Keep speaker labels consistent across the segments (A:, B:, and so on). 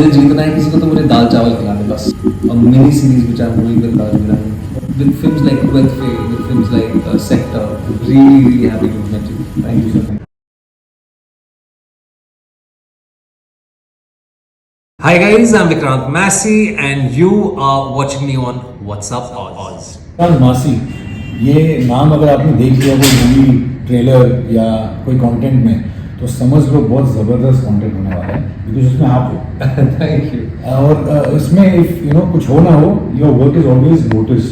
A: मुझे जीतना है किसी को तो मुझे दाल चावल खिलाने बस और mini series which I'm doing with Raj Virani with films like 12th Fail, with films like Sector. Really happy to have met you. Thank you so much. Hi guys, I'm Vikrant Massey and you are watching me on What's Up Oz.
B: मासी, ये नाम अगर आपने देख लिया कोई movie trailer या कोई कंटेंट में तो समझ लो बहुत ज़बरदस्त कंटेंट होने वाला है बिकॉज उसमें आप हो.
A: Thank you.
B: और इसमें इफ यू नो कुछ हो ना हो your work is always notice.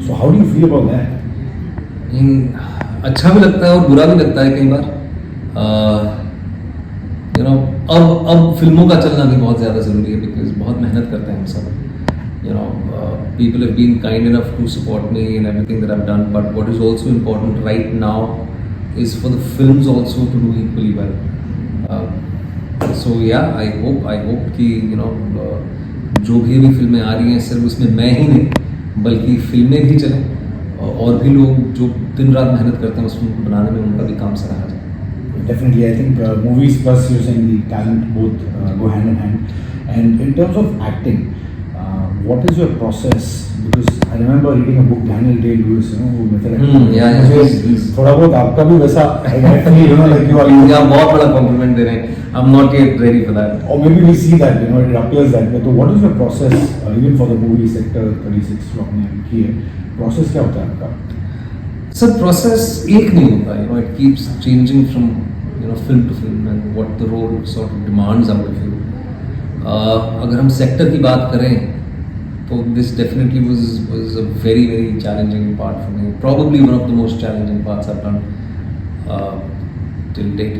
B: So how do you feel about that?
A: अच्छा भी लगता है और बुरा भी लगता है कई बार. यू नो अब फिल्मों का चलना भी बहुत ज़्यादा ज़रूरी है बिकॉज बहुत मेहनत करते हैं हम सब. You know, people have been kind enough to support me in everything that I've done. But what is also important right now is for the films also to do equally well. So yeah, I hope कि you know जो भी अभी फिल्में आ रही हैं सिर्फ उसमें मैं ही नहीं बल्कि फिल्में भी चलें और भी लोग जो दिन रात मेहनत करते हैं उस फिल्म को बनाने में उनका भी काम सराहा जाए.
B: Definitely, I think movies plus you're saying the talent both go hand in hand. And in terms of acting, what is your process? Because I remember reading a book, Daniel Day-Lewis, you know, who method acting.
A: Yeah.
B: थोड़ा बहुत आपका भी वैसा, you know, like you are.
A: Yeah, बहुत बड़ा compliment दे रहे हैं. I'm not yet ready for that.
B: Or maybe we see that, you know, it appears that way. So what is your process, even for the movie Sector 36 जो आपने की है, process क्या होता है आपका?
A: Sir, process एक नहीं होता. You know, it keeps changing from film to film and what the role sort of demands out of you. अगर हम सेक्टर की बात करें तो this definitely was a very challenging part for me. Probably one of the most challenging parts I've done till date.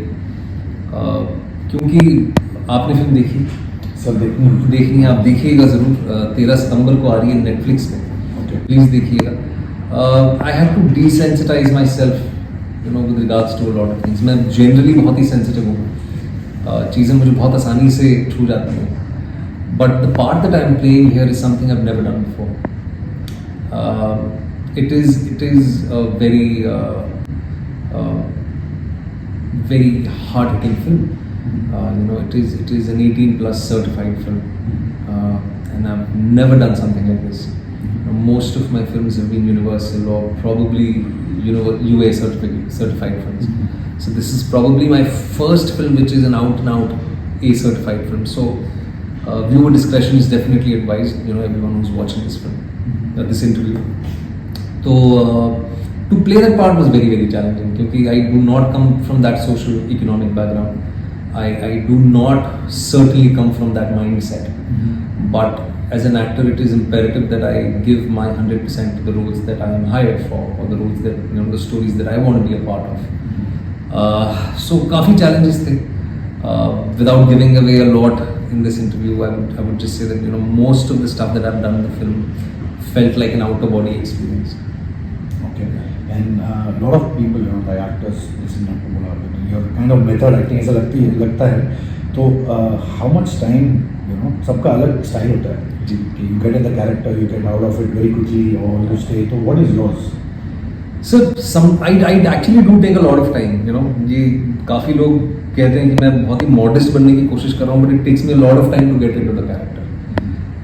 A: क्योंकि आपने film देखी?
B: सब
A: देखनी है, आप देखिएगा ज़रूर. 13 सितंबर को आ रही है नेटफ्लिक्स में. प्लीज़ देखिएगा. I had to desensitize myself, you know, with regards to a lot of things. मैं generally बहुत ही sensitive हूँ. चीज़ें मुझे बहुत आसानी से छू जाती हैं. But the part that I am playing here is something I've never done before. It is a very hard-hitting film. You know, it is an 18+ certified film, and I've never done something like this. Most of my films have been Universal or probably UA certified films. So this is probably my first film which is an out-and-out A certified film. So viewer discretion is definitely advised. You know, everyone who's watching this film, this interview. So to play that part was very challenging because I do not come from that socio-economic background. I do not certainly come from that mindset. But as an actor, it is imperative that I give my 100% to the roles that I am hired for, or the roles that the stories that I want to be a part of. So काफी challenges थे. Without giving away a lot in this interview, I would just say that most of the stuff that I've done in the film felt like an outer body experience.
B: Okay, and a lot of people, the actors, listen to बोला, your kind of method acting ऐसा लगता है. तो how much time, सबका अलग style होता है. You get in the character, you get out of it very quickly, or you stay. So what is yours?
A: Sir, I actually do take a lot of time. ये काफी लोग कहते हैं कि मैं बहुत ही modest बनने की कोशिश कर रहा हूँ, but it takes me a lot of time to get into the character.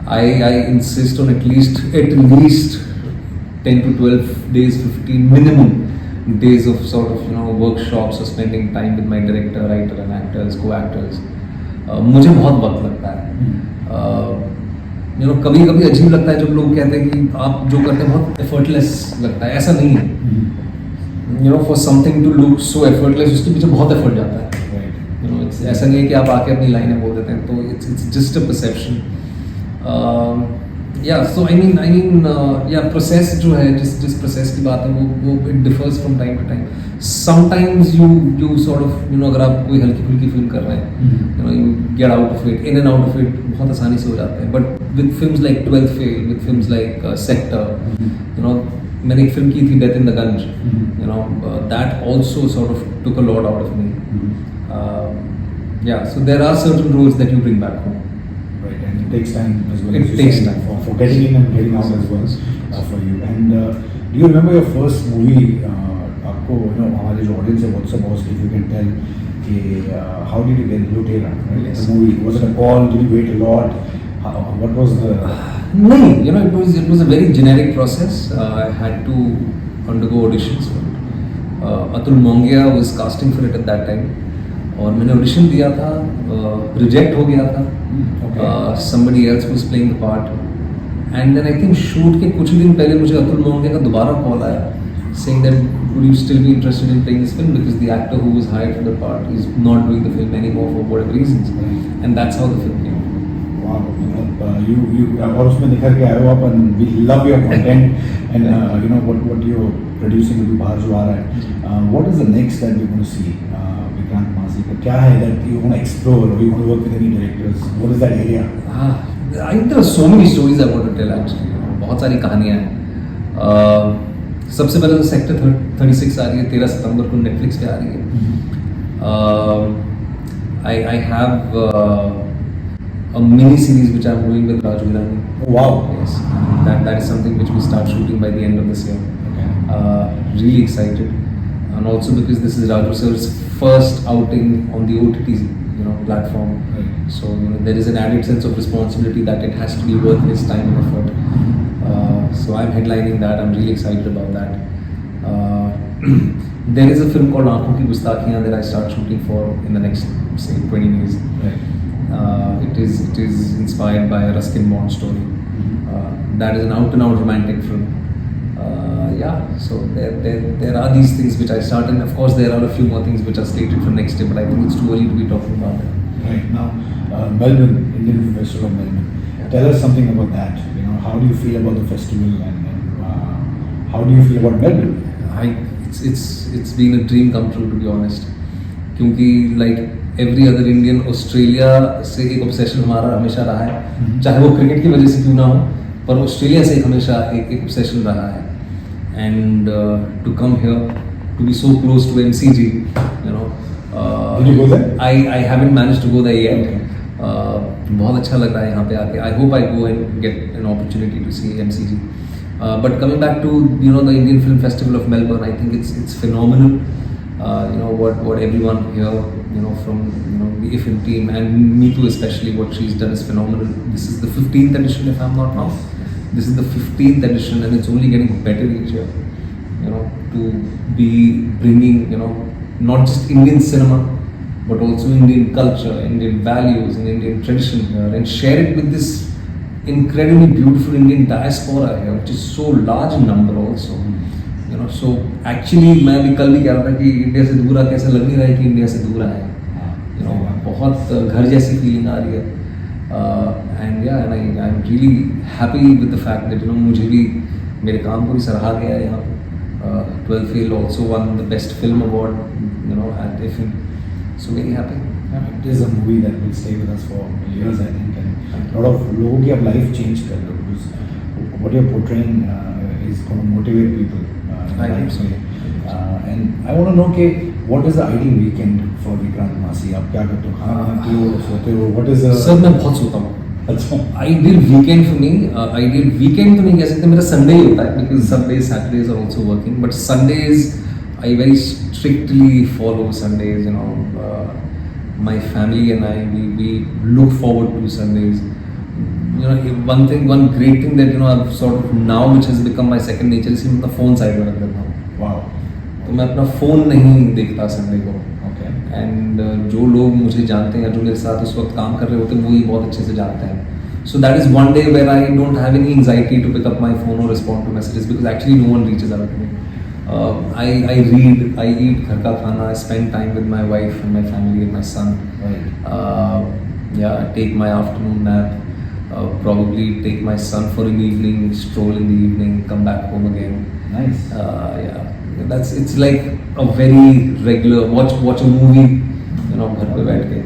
A: I insist on at least 10 to 12 days, 15 minimum days of sort of workshops or spending time with my director, writer, and actors, co-actors. मुझे बहुत वक्त लगता है. कभी अजीब लगता है जब लोग कहते हैं कि आप जो करते हैं बहुत एफर्टलेस लगता है. ऐसा नहीं है. For something to look so effortless उसके पीछे बहुत एफर्ट जाता है. ऐसा नहीं है कि आप आके अपनी लाइनें बोल देते हैं. तो it's just a perception. So I mean process जो है जिस प्रोसेस की बात है वो it differs from time to time. Sometimes you sort of अगर आप कोई हल्की फुल्की फिल्म कर रहे हैं you get out of it, in and out of it बहुत आसानी से हो जाते हैं. But with films like 12th Fail, with films like Sector, मैंने एक फिल्म की थी death in the Ganj. That also sort of took a lot out of me. So there are certain roles that you bring back home.
B: Right, and it takes time as well.
A: It takes time
B: for getting in and getting out as well for you. And do you remember your first movie? आपको हमारे जो audience है WhatsApp Boss, if you can tell कि how did you get Lutera? Right?
A: Yes.
B: The movie, was it a call? Did you wait a lot? What was the?
A: No, you know, it was a very generic process. I had to undergo auditions. Atul Mongia was casting for it at that time. और मैंने audition दिया था, reject हो गया था.
B: Okay.
A: Somebody else was playing the part. And then I think shoot के कुछ दिन पहले मुझे अतुल मोंगे का दोबारा कॉल आया saying that would you still be interested in playing this film because the actor who was hired for the part is not doing the film anymore for whatever reasons. And that's how the film came.
B: Wow, you और उसमें निखर के आए हो आप and we love your content and you know what you're producing अभी बाहर जो आ रहा है. What is the next that we're going to see? Vikrant मासी का क्या है that you want to explore or you want to work with any directors? What is that area?
A: I think there are so many stories I want to tell actually. बहुत सारी कहानियाँ हैं. सबसे पहले तो सेक्टर 36 आ रही है 13 सितंबर को नेटफ्लिक्स पे आ रही है. I have a mini series which I'm doing with Raju Irani.
B: Oh, wow.
A: Yes, that is something which we start shooting by the end of this year.
B: Okay.
A: Really excited, and also because this is Raju sir's first outing on the OTT platform.
B: Right.
A: So there is an added sense of responsibility that it has to be worth his time and effort. So I'm headlining that. I'm really excited about that. There is a film called Aankhon Ki Gustakiyan that I start shooting for in the next say 20 days.
B: Right.
A: It is inspired by a Ruskin Bond story. That is an out-and-out romantic film. Yeah, so there are these things which I start, and of course there are a few more things which are slated for next year, but I think it's too early to be talking about it.
B: Right now, Melbourne, Indian Film Festival of Melbourne. Tell us something about that. You know, how do you feel about the festival, and how do you feel about Melbourne?
A: It's been a dream come true, to be honest. क्योंकि like every other Indian, Australia से एक obsession हमारा हमेशा रहा है, चाहे वो cricket की वजह से क्यों ना हो, पर ऑस्ट्रेलिया से हमेशा एक obsession रहा है. And to come here, to be so close to MCG, you know.
B: Did you go there?
A: I haven't managed to go there yet.
B: Okay.
A: बहुत अच्छा लग रहा है यहाँ पे आके. I hope I go and get an opportunity to see MCG. But coming back to the Indian Film Festival of Melbourne, I think it's phenomenal. What everyone here from the IFM team and Meetu especially, what she's done is phenomenal. This is the 15th edition, if I'm not wrong. This is the 15th edition, and it's only getting better each year. To be bringing not just Indian cinema, but also Indian culture, Indian values, and Indian tradition here, and share it with this incredibly beautiful Indian diaspora here, which is so large in number also. So actually मैं भी कल भी कह रहा था कि India से दूर आके ऐसा लग नहीं रहा है कि इंडिया से दूर आए हैं. बहुत घर जैसी फीलिंग आ रही है. And I'm really happy with the fact that मुझे भी मेरे काम को भी सराहा गया है यहाँ पे. 12 Fail also won the best film award at IFM. So very happy.
B: It is a movie that will stay with us for years, I think, and a lot of लोगों की अब life change कर रहे हो, because what you're portraying is going to motivate people.
A: I think so.
B: And I want to know कि what is the ideal weekend for Vikrant Massey? आप क्या करते हो? खाना बनाते हो, सोते हो? What is the?
A: सर मैं बहुत सोता हूँ.
B: अच्छा.
A: Ideal weekend for me, ideal weekend तो नहीं कह सकते, मेरा Sunday ही होता है, because Sundays, Saturdays are also working, but Sundays I very strictly follow Sundays. My family and I, we look forward to Sundays. One great thing that I've sort of now, which has become my second nature, is कि मैं अपना phone side में रख देता हूँ.
B: Wow.
A: तो मैं अपना phone नहीं देखता Sunday को.
B: Okay.
A: And जो लोग मुझे जानते हैं, जो मेरे साथ उस वक्त काम कर रहे होते हैं, वो ही बहुत अच्छे से जानते हैं. So that is one day where I don't have any anxiety to pick up my phone or respond to messages, because actually no one reaches out to me. I read, I eat घर का खाना, I spend time with my wife and my family and my son.
B: Right.
A: I take my afternoon nap. Probably take my son for an evening stroll in the evening, come back home again.
B: Nice.
A: It's like a very regular watch a movie, घर पे बैठ के.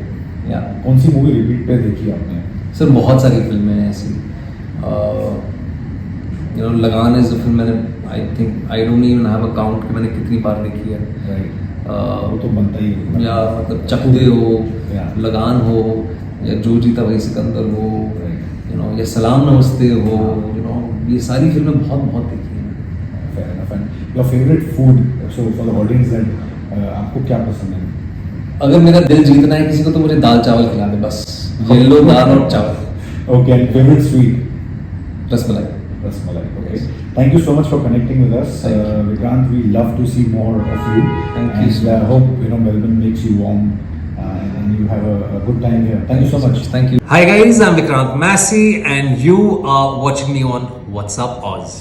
B: कौन सी movie repeat पे देखी आपने?
A: Sir बहुत सारी फिल्में हैं ऐसी. लगान इज द फिल्म मैंने I don't even have a count कि मैंने कितनी बार देखी है.
B: Right. वो तो बनता ही है.
A: या मतलब चक दे हो, लगान हो, या जो जीता वही सिकंदर हो, या सलाम नमस्ते हो, ये सारी फिल्में बहुत देखी हैं.
B: Fair enough. And your favorite food, so for the audience, that आपको क्या पसंद है?
A: अगर मेरा दिल जीतना है किसी को तो मुझे दाल चावल खिला दे बस, येलो दाल और चावल,
B: Okay, and favorite sweet?
A: Rasmalai.
B: Rasmalai. Okay. Thank you so much for connecting with us,
A: Thank you.
B: Vikrant. We love to see more of you.
A: Thank you
B: and
A: so
B: I
A: much.
B: hope Melbourne makes you warm and you have a good time here. Thank you so much.
A: Thank you.
C: Hi guys, I'm Vikrant Massey and you are watching me on What's Up Oz.